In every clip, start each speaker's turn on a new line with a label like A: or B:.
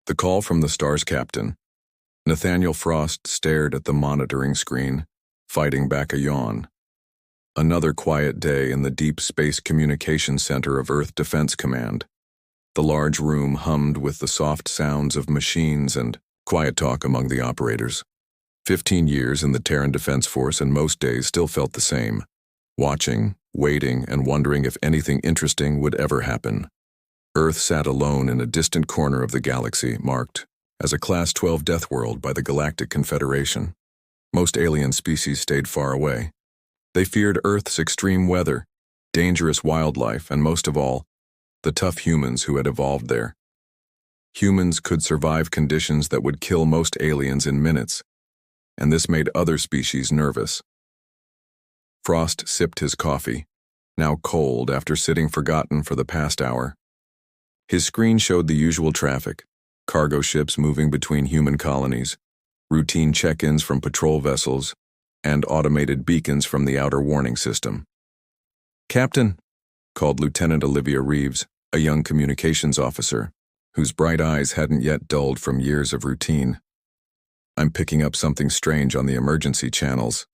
A: The call from the Star's captain. Nathaniel Frost stared at the monitoring screen, fighting back a yawn. Another quiet day in the Deep Space Communications Center of Earth Defense Command. The large room hummed with the soft sounds of machines and quiet talk among the operators. 15 years in the Terran Defense Force, and most days still felt the same. Watching, waiting, and wondering if anything interesting would ever happen. Earth sat alone in a distant corner of the galaxy, marked as a Class 12 Deathworld by the Galactic Confederation. Most alien species stayed far away. They feared Earth's extreme weather, dangerous wildlife, and most of all, the tough humans who had evolved there. Humans could survive conditions that would kill most aliens in minutes, and this made other species nervous. Frost sipped his coffee, now cold after sitting forgotten for the past hour. His screen showed the usual traffic, cargo ships moving between human colonies, routine check-ins from patrol vessels, and automated beacons from the outer warning system. "Captain," called Lieutenant Olivia Reeves, a young communications officer, whose bright eyes hadn't yet dulled from years of routine. "I'm picking up something strange on the emergency channels."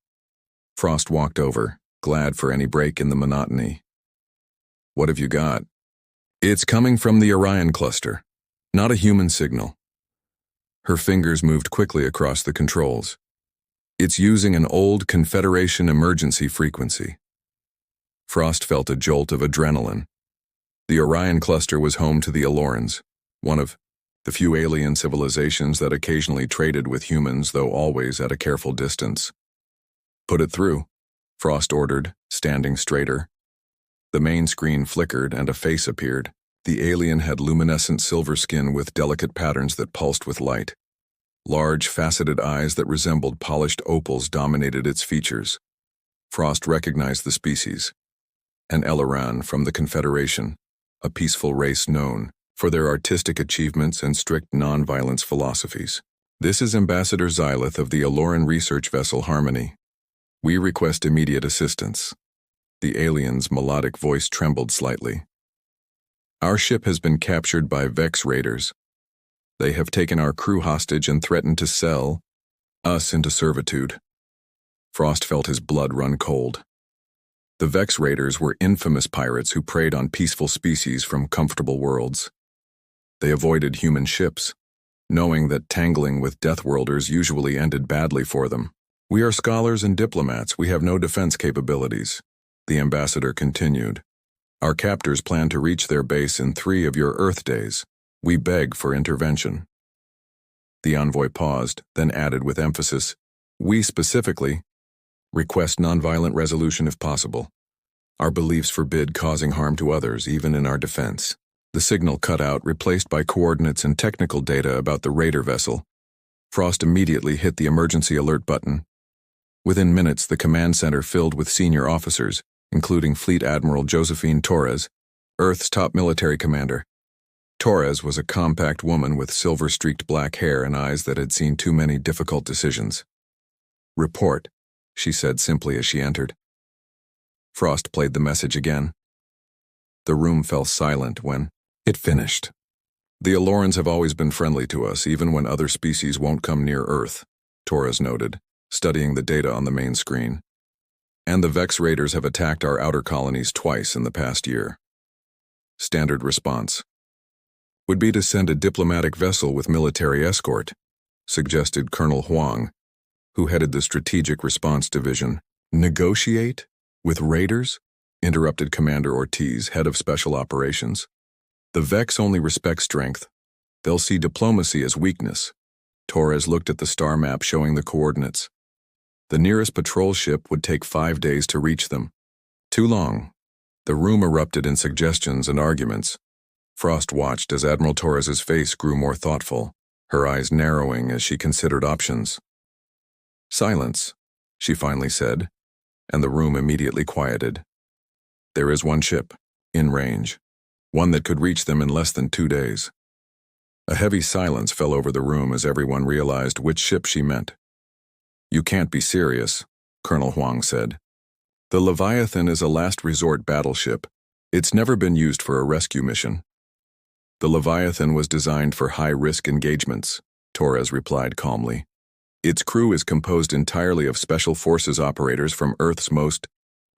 A: Frost walked over, glad for any break in the monotony. "What have you got?" "It's coming from the Orion cluster. Not a human signal." Her fingers moved quickly across the controls. "It's using an old Confederation emergency frequency." Frost felt a jolt of adrenaline. The Orion cluster was home to the Alorans, one of the few alien civilizations that occasionally traded with humans, though always at a careful distance. "Put it through," Frost ordered, standing straighter. The main screen flickered and a face appeared. The alien had luminescent silver skin with delicate patterns that pulsed with light. Large, faceted eyes that resembled polished opals dominated its features. Frost recognized the species. An Eleran from the Confederation, a peaceful race known for their artistic achievements and strict non-violence philosophies. "This is Ambassador Xylith of the Aloran research vessel Harmony. We request immediate assistance." The alien's melodic voice trembled slightly. "Our ship has been captured by Vex raiders. They have taken our crew hostage and threatened to sell us into servitude." Frost felt his blood run cold. The Vex raiders were infamous pirates who preyed on peaceful species from comfortable worlds. They avoided human ships, knowing that tangling with Deathworlders usually ended badly for them. "We are scholars and diplomats. We have no defense capabilities," the ambassador continued. "Our captors plan to reach their base in 3 of your Earth days. We beg for intervention." The envoy paused, then added with emphasis, "We specifically request nonviolent resolution if possible. Our beliefs forbid causing harm to others, even in our defense." The signal cut out, replaced by coordinates and technical data about the raider vessel. Frost immediately hit the emergency alert button. Within minutes, the command center filled with senior officers, including Fleet Admiral Josephine Torres, Earth's top military commander. Torres was a compact woman with silver-streaked black hair and eyes that had seen too many difficult decisions. "Report," she said simply as she entered. Frost played the message again. The room fell silent when it finished. "The Alorans have always been friendly to us, even when other species won't come near Earth," Torres noted, studying the data on the main screen. "And the Vex raiders have attacked our outer colonies twice in the past year." Standard response would be to send a diplomatic vessel with military escort, suggested Colonel Huang, who headed the Strategic Response Division. "Negotiate? With raiders?" interrupted Commander Ortiz, head of Special Operations. "The Vex only respect strength. They'll see diplomacy as weakness." Torres looked at the star map showing the coordinates. The nearest patrol ship would take 5 days to reach them. Too long. The room erupted in suggestions and arguments. Frost watched as Admiral Torres's face grew more thoughtful, her eyes narrowing as she considered options. "Silence," she finally said, and the room immediately quieted. "There is one ship, in range, one that could reach them in less than 2 days." A heavy silence fell over the room as everyone realized which ship she meant. "You can't be serious," Colonel Huang said. "The Leviathan is a last resort battleship. It's never been used for a rescue mission." The Leviathan was designed for high-risk engagements, Torres replied calmly. Its crew is composed entirely of Special Forces operators from Earth's most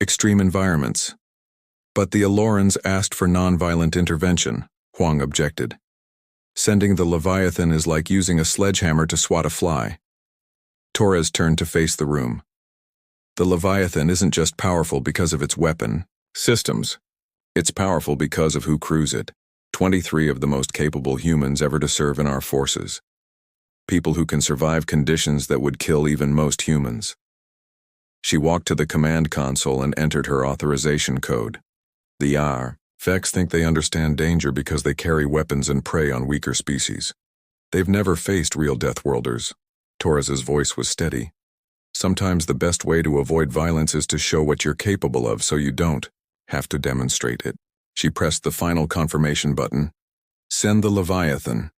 A: extreme environments. But the Alorans asked for non-violent intervention, Huang objected. Sending the Leviathan is like using a sledgehammer to swat a fly. Torres turned to face the room. The Leviathan isn't just powerful because of its weapon systems. It's powerful because of who crews it. 23 of the most capable humans ever to serve in our forces. People who can survive conditions that would kill even most humans. She walked to the command console and entered her authorization code. The Vex think they understand danger because they carry weapons and prey on weaker species. They've never faced real Deathworlders. Torres's voice was steady. Sometimes the best way to avoid violence is to show what you're capable of so you don't have to demonstrate it. She pressed the final confirmation button. Send the Leviathan.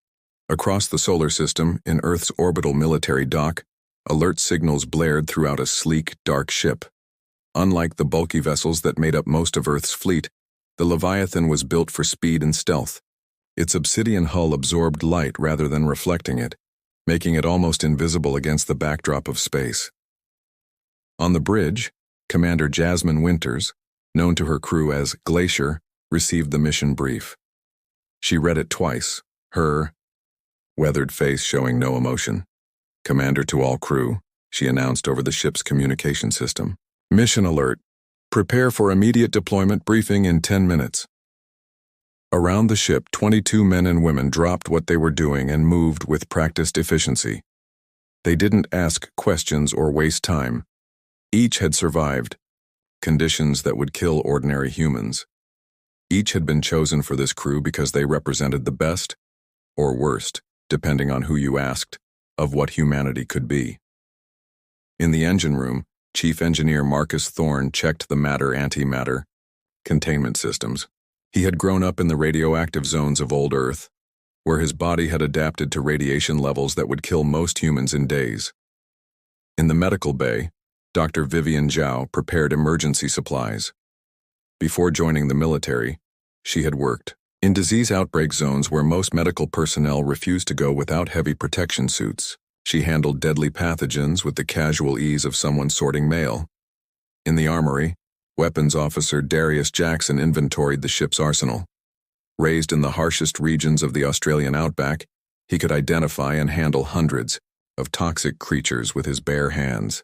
A: Across the solar system, in Earth's orbital military dock, alert signals blared throughout a sleek, dark ship. Unlike the bulky vessels that made up most of Earth's fleet, the Leviathan was built for speed and stealth. Its obsidian hull absorbed light rather than reflecting it, making it almost invisible against the backdrop of space. On the bridge, Commander Jasmine Winters, known to her crew as Glacier, received the mission brief. She read it twice, her weathered face showing no emotion. Commander to all crew, she announced over the ship's communication system. Mission alert. Prepare for immediate deployment briefing in 10 minutes. Around the ship, 22 men and women dropped what they were doing and moved with practiced efficiency. They didn't ask questions or waste time. Each had survived conditions that would kill ordinary humans. Each had been chosen for this crew because they represented the best, or worst, depending on who you asked, of what humanity could be. In the engine room, Chief Engineer Marcus Thorne checked the matter-antimatter containment systems. He had grown up in the radioactive zones of old Earth, where his body had adapted to radiation levels that would kill most humans in days. In the medical bay, Dr. Vivian Zhao prepared emergency supplies. Before joining the military, she had worked in disease outbreak zones where most medical personnel refused to go without heavy protection suits. She handled deadly pathogens with the casual ease of someone sorting mail. In the armory, weapons officer Darius Jackson inventoried the ship's arsenal. Raised in the harshest regions of the Australian outback, he could identify and handle hundreds of toxic creatures with his bare hands.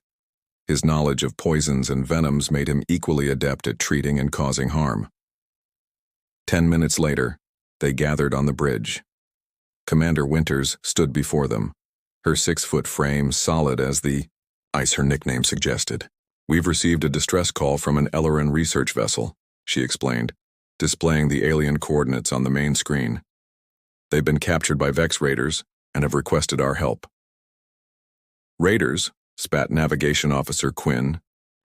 A: His knowledge of poisons and venoms made him equally adept at treating and causing harm. 10 minutes later, they gathered on the bridge. Commander Winters stood before them, her 6-foot frame solid as the ice her nickname suggested. We've received a distress call from an Elleran research vessel, she explained, displaying the alien coordinates on the main screen. They've been captured by Vex raiders and have requested our help. Raiders, spat Navigation Officer Quinn,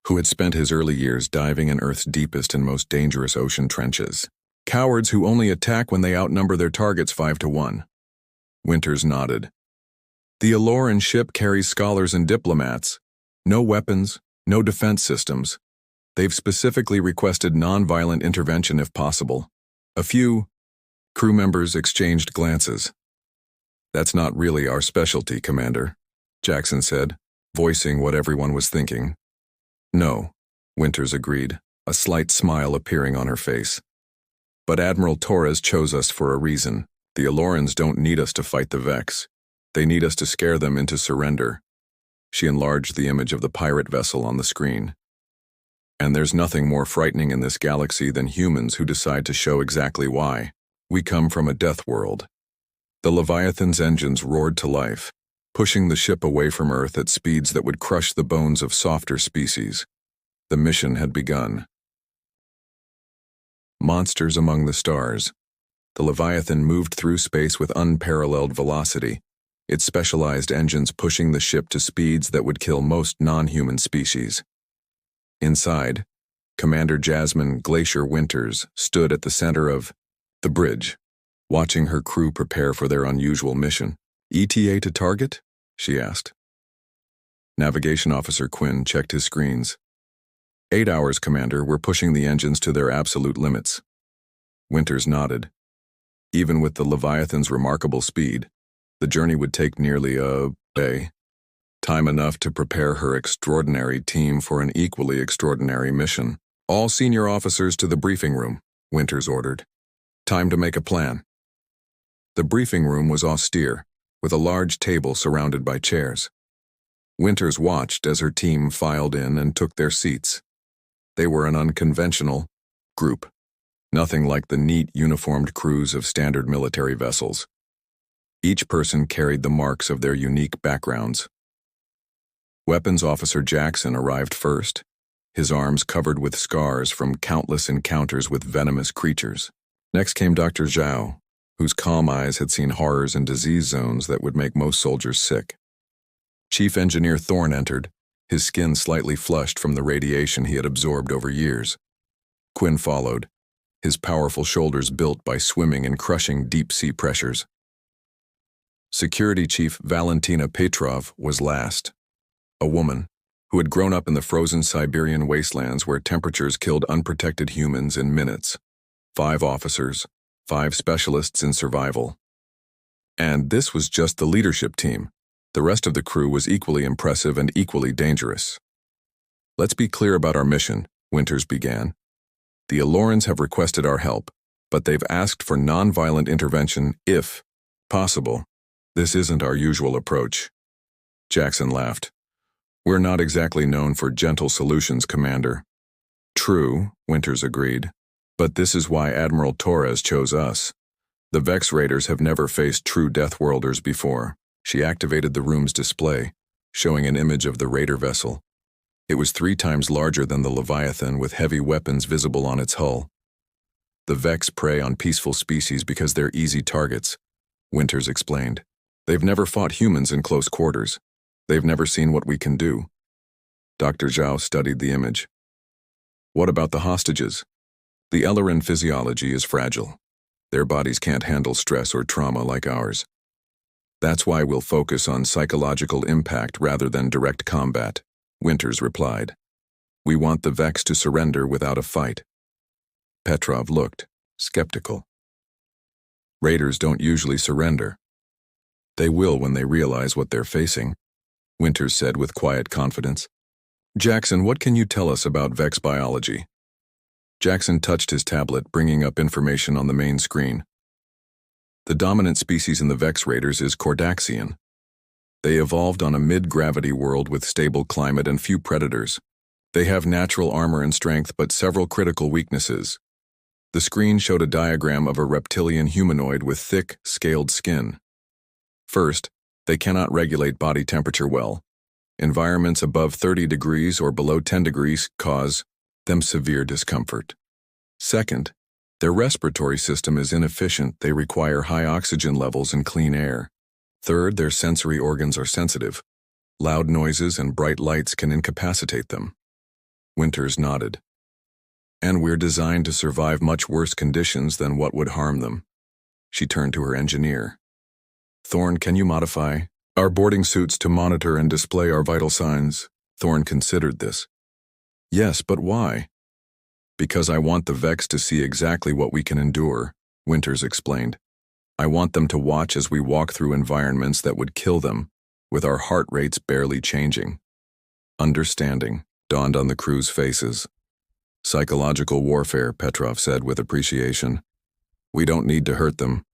A: who had spent his early years diving in Earth's deepest and most dangerous ocean trenches. Cowards who only attack when they outnumber their targets 5-1. Winters nodded. The Aloran ship carries scholars and diplomats. No weapons, no defense systems. They've specifically requested non-violent intervention if possible. A few crew members exchanged glances. That's not really our specialty, Commander, Jackson said, voicing what everyone was thinking. No, Winters agreed, a slight smile appearing on her face. But Admiral Torres chose us for a reason. The Alorans don't need us to fight the Vex. They need us to scare them into surrender. She enlarged the image of the pirate vessel on the screen. And there's nothing more frightening in this galaxy than humans who decide to show exactly why. We come from a death world. The Leviathan's engines roared to life, pushing the ship away from Earth at speeds that would crush the bones of softer species. The mission had begun. Monsters among the stars. The Leviathan moved through space with unparalleled velocity, its specialized engines pushing the ship to speeds that would kill most non-human species. Inside, Commander Jasmine Glacier Winters stood at the center of the bridge, watching her crew prepare for their unusual mission. ETA to target? She asked. Navigation Officer Quinn checked his screens. 8 hours, Commander. We're pushing the engines to their absolute limits. Winters nodded. Even with the Leviathan's remarkable speed, the journey would take nearly a day. Time enough to prepare her extraordinary team for an equally extraordinary mission. All senior officers to the briefing room, Winters ordered. Time to make a plan. The briefing room was austere, with a large table surrounded by chairs. Winters watched as her team filed in and took their seats. They were an unconventional group, nothing like the neat, uniformed crews of standard military vessels. Each person carried the marks of their unique backgrounds. Weapons Officer Jackson arrived first, his arms covered with scars from countless encounters with venomous creatures. Next came Dr. Zhao, whose calm eyes had seen horrors and disease zones that would make most soldiers sick. Chief Engineer Thorne entered, his skin slightly flushed from the radiation he had absorbed over years. Quinn followed, his powerful shoulders built by swimming in crushing deep-sea pressures. Security Chief Valentina Petrov was last, a woman who had grown up in the frozen Siberian wastelands where temperatures killed unprotected humans in minutes. 5 officers, 5 specialists in survival. And this was just the leadership team. The rest of the crew was equally impressive and equally dangerous. Let's be clear about our mission, Winters began. The Alorans have requested our help, but they've asked for non-violent intervention if possible. This isn't our usual approach. Jackson laughed. We're not exactly known for gentle solutions, Commander. True, Winters agreed. But this is why Admiral Torres chose us. The Vex Raiders have never faced true Deathworlders before. She activated the room's display, showing an image of the Raider vessel. It was 3 times larger than the Leviathan, with heavy weapons visible on its hull. The Vex prey on peaceful species because they're easy targets, Winters explained. They've never fought humans in close quarters. They've never seen what we can do. Dr. Zhao studied the image. What about the hostages? The Elleran physiology is fragile. Their bodies can't handle stress or trauma like ours. That's why we'll focus on psychological impact rather than direct combat, Winters replied. We want the Vex to surrender without a fight. Petrov looked skeptical. Raiders don't usually surrender. They will when they realize what they're facing, Winters said with quiet confidence. Jackson, what can you tell us about Vex biology? Jackson touched his tablet, bringing up information on the main screen. The dominant species in the Vex Raiders is Cordaxian. They evolved on a mid-gravity world with stable climate and few predators. They have natural armor and strength, but several critical weaknesses. The screen showed a diagram of a reptilian humanoid with thick, scaled skin. First, they cannot regulate body temperature well. Environments above 30 degrees or below 10 degrees cause them severe discomfort. Second, their respiratory system is inefficient. They require high oxygen levels and clean air. Third, their sensory organs are sensitive. Loud noises and bright lights can incapacitate them. Winters nodded. And we're designed to survive much worse conditions than what would harm them. She turned to her engineer. Thorne, can you modify our boarding suits to monitor and display our vital signs? Thorne considered this. Yes, but why? Because I want the Vex to see exactly what we can endure, Winters explained. I want them to watch as we walk through environments that would kill them, with our heart rates barely changing. Understanding dawned on the crew's faces. Psychological warfare, Petrov said with appreciation. We don't need to hurt them.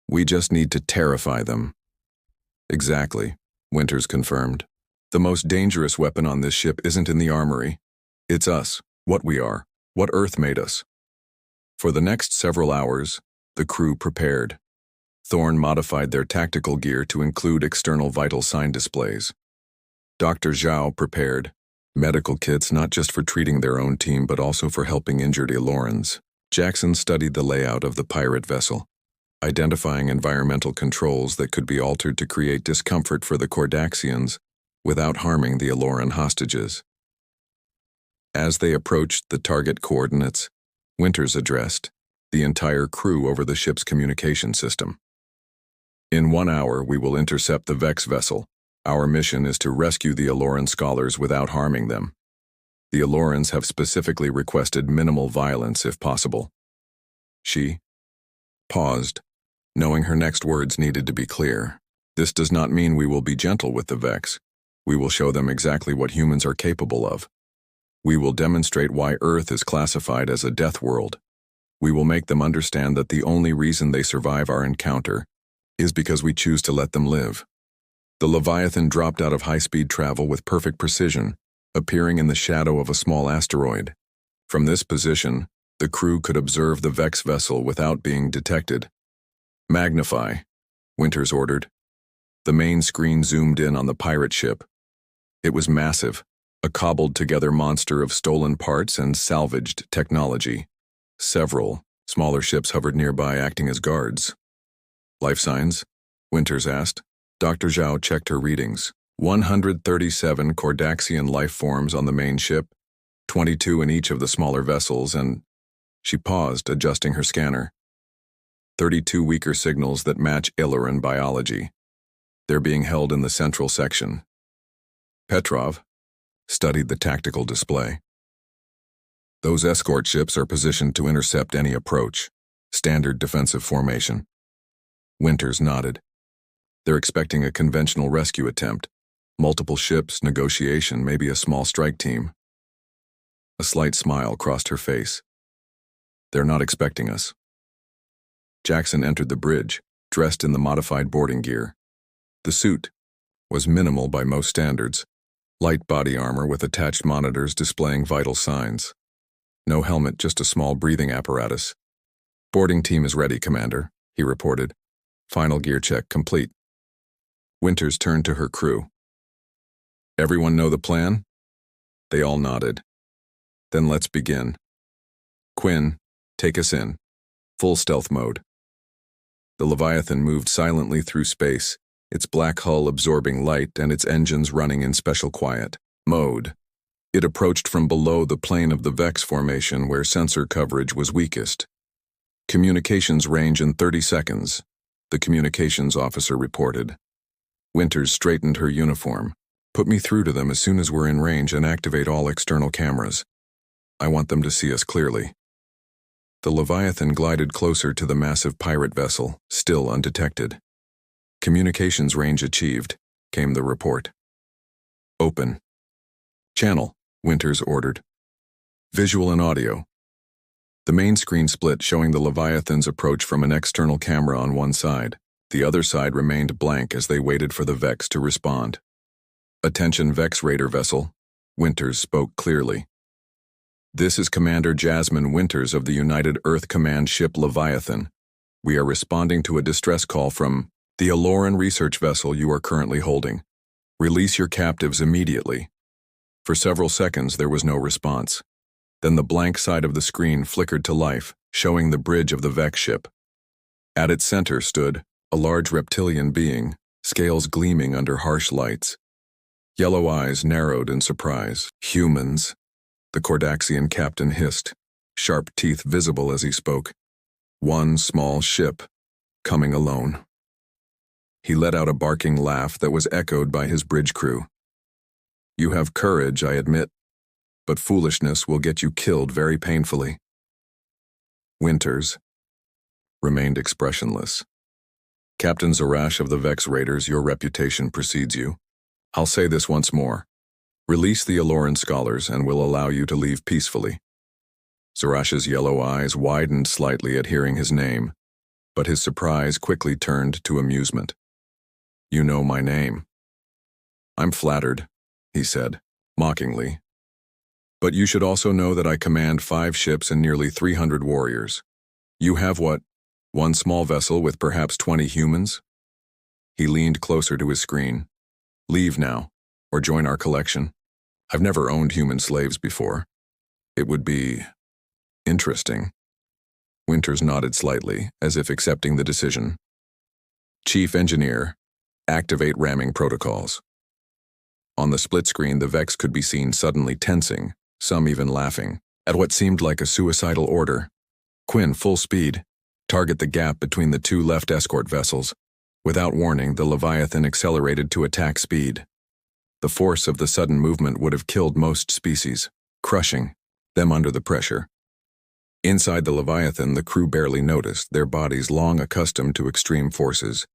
A: We just need to terrify them. Exactly, Winters confirmed. The most dangerous weapon on this ship isn't in the armory. It's us, what we are, what Earth made us. For the next several hours, the crew prepared. Thorne modified their tactical gear to include external vital sign displays. Dr. Zhao prepared medical kits not just for treating their own team but also for helping injured Alorans. Jackson studied the layout of the pirate vessel, identifying environmental controls that could be altered to create discomfort for the Cordaxians without harming the Aloran hostages. As they approached the target coordinates, Winters addressed the entire crew over the ship's communication system. In 1 hour, we will intercept the Vex vessel. Our mission is to rescue the Aloran scholars without harming them. The Alorans have specifically requested minimal violence if possible. She paused, knowing her next words needed to be clear. This does not mean we will be gentle with the Vex. We will show them exactly what humans are capable of. We will demonstrate why Earth is classified as a death world. We will make them understand that the only reason they survive our encounter is because we choose to let them live. The Leviathan dropped out of high-speed travel with perfect precision, appearing in the shadow of a small asteroid. From this position, the crew could observe the Vex vessel without being detected. "Magnify," Winters ordered. The main screen zoomed in on the pirate ship. It was massive, a cobbled-together monster of stolen parts and salvaged technology. Several smaller ships hovered nearby, acting as guards. "Life signs?" Winters asked. Dr. Zhao checked her readings. 137 Cordaxian life forms on the main ship, 22 in each of the smaller vessels, and she paused, adjusting her scanner. 32 weaker signals that match Illyran biology. They're being held in the central section. Petrov studied the tactical display. "Those escort ships are positioned to intercept any approach. Standard defensive formation." Winters nodded. "They're expecting a conventional rescue attempt. Multiple ships, negotiation, maybe a small strike team." A slight smile crossed her face. "They're not expecting us." Jackson entered the bridge, dressed in the modified boarding gear. The suit was minimal by most standards. Light body armor with attached monitors displaying vital signs. No helmet, just a small breathing apparatus. "Boarding team is ready, Commander," he reported. "Final gear check complete." Winters turned to her crew. "Everyone know the plan?" They all nodded. "Then let's begin. Quinn, take us in. Full stealth mode." The Leviathan moved silently through space, its black hull absorbing light and its engines running in special quiet mode. It approached from below the plane of the Vex formation where sensor coverage was weakest. "Communications range in 30 seconds, the communications officer reported. Winters straightened her uniform. "Put me through to them as soon as we're in range and activate all external cameras. I want them to see us clearly." The Leviathan glided closer to the massive pirate vessel, still undetected. "Communications range achieved," came the report. "Open channel," Winters ordered. "Visual and audio." The main screen split, showing the Leviathan's approach from an external camera on one side. The other side remained blank as they waited for the Vex to respond. "Attention Vex Raider vessel," Winters spoke clearly. "This is Commander Jasmine Winters of the United Earth Command ship Leviathan. We are responding to a distress call from the Illyran research vessel you are currently holding. Release your captives immediately." For several seconds there was no response. Then the blank side of the screen flickered to life, showing the bridge of the Vex ship. At its center stood a large reptilian being, scales gleaming under harsh lights. Yellow eyes narrowed in surprise. "Humans," the Cordaxian captain hissed, sharp teeth visible as he spoke. "One small ship, coming alone." He let out a barking laugh that was echoed by his bridge crew. "You have courage, I admit, but foolishness will get you killed very painfully." Winters remained expressionless. "Captain Zarash of the Vex Raiders, your reputation precedes you. I'll say this once more. Release the Illyran scholars and we'll allow you to leave peacefully." Zarash's yellow eyes widened slightly at hearing his name, but his surprise quickly turned to amusement. "You know my name." "I'm flattered," he said, mockingly. "But you should also know that I command 5 ships and nearly 300 warriors. You have what? One small vessel with perhaps 20 humans?" He leaned closer to his screen. "Leave now, or join our collection. I've never owned human slaves before. It would be interesting." Winters nodded slightly, as if accepting the decision. "Chief Engineer, activate ramming protocols." On the split screen, the Vex could be seen suddenly tensing, some even laughing, at what seemed like a suicidal order. "Quinn, full speed. Target the gap between the 2 left escort vessels." Without warning, the Leviathan accelerated to attack speed. The force of the sudden movement would have killed most species, crushing them under the pressure. Inside the Leviathan, the crew barely noticed, their bodies long accustomed to extreme forces.